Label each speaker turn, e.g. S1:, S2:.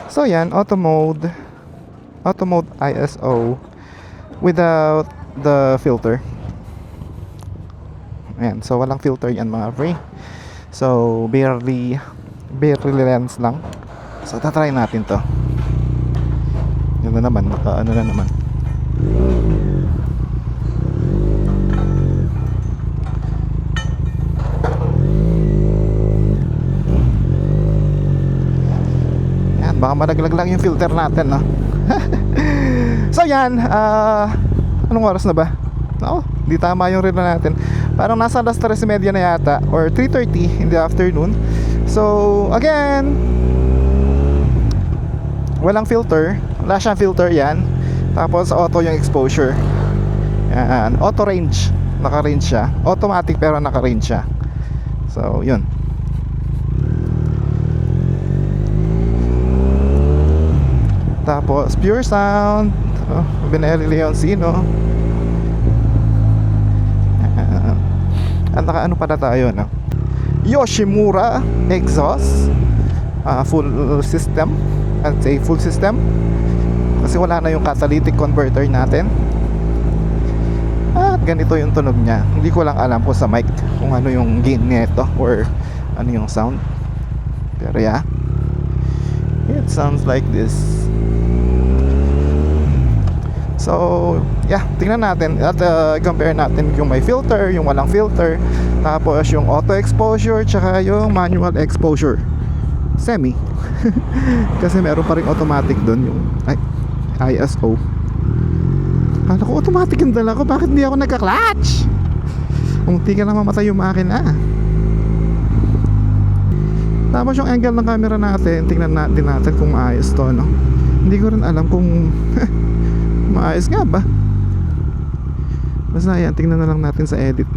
S1: So yan, auto mode ISO without the filter. Ayan, so walang filter yan mga pre. So barely lens lang. So tatry natin to. Yun na naman, ano na naman. Yan, baka malaglag lang yung filter natin, no? So yan, anong oras na ba? Oo, di tama yung reel natin. Parang nasa alas 3:30 na yata, or 3:30 in the afternoon. So again, walang filter. Wala siyang filter yan. Tapos auto yung exposure. Yan, auto range. Naka-range siya. Automatic pero naka-range siya. So yun. Tapos pure sound, Benelli Leoncino. At naka ano pala tayo, no? Yoshimura exhaust, full system. I'd say full system, kasi wala na yung catalytic converter natin. At ganito yung tunog niya. Hindi ko lang alam po sa mic kung ano yung gain nito or ano yung sound. Pero yeah, it sounds like this. So yeah, tingnan natin at compare natin yung may filter, yung walang filter, tapos yung auto exposure, tsaka yung manual exposure semi. Kasi meron pa rin automatic doon, yung ISO. Kala ko automatic yung dala ko, bakit hindi ako nagka-clutch? Munti ka na mamatay yung makina. Tapos yung angle ng camera natin, tingnan natin kung maayos to, no? Hindi ko rin alam kung maayos nga ba. Basta yan, tingnan na lang natin sa edit.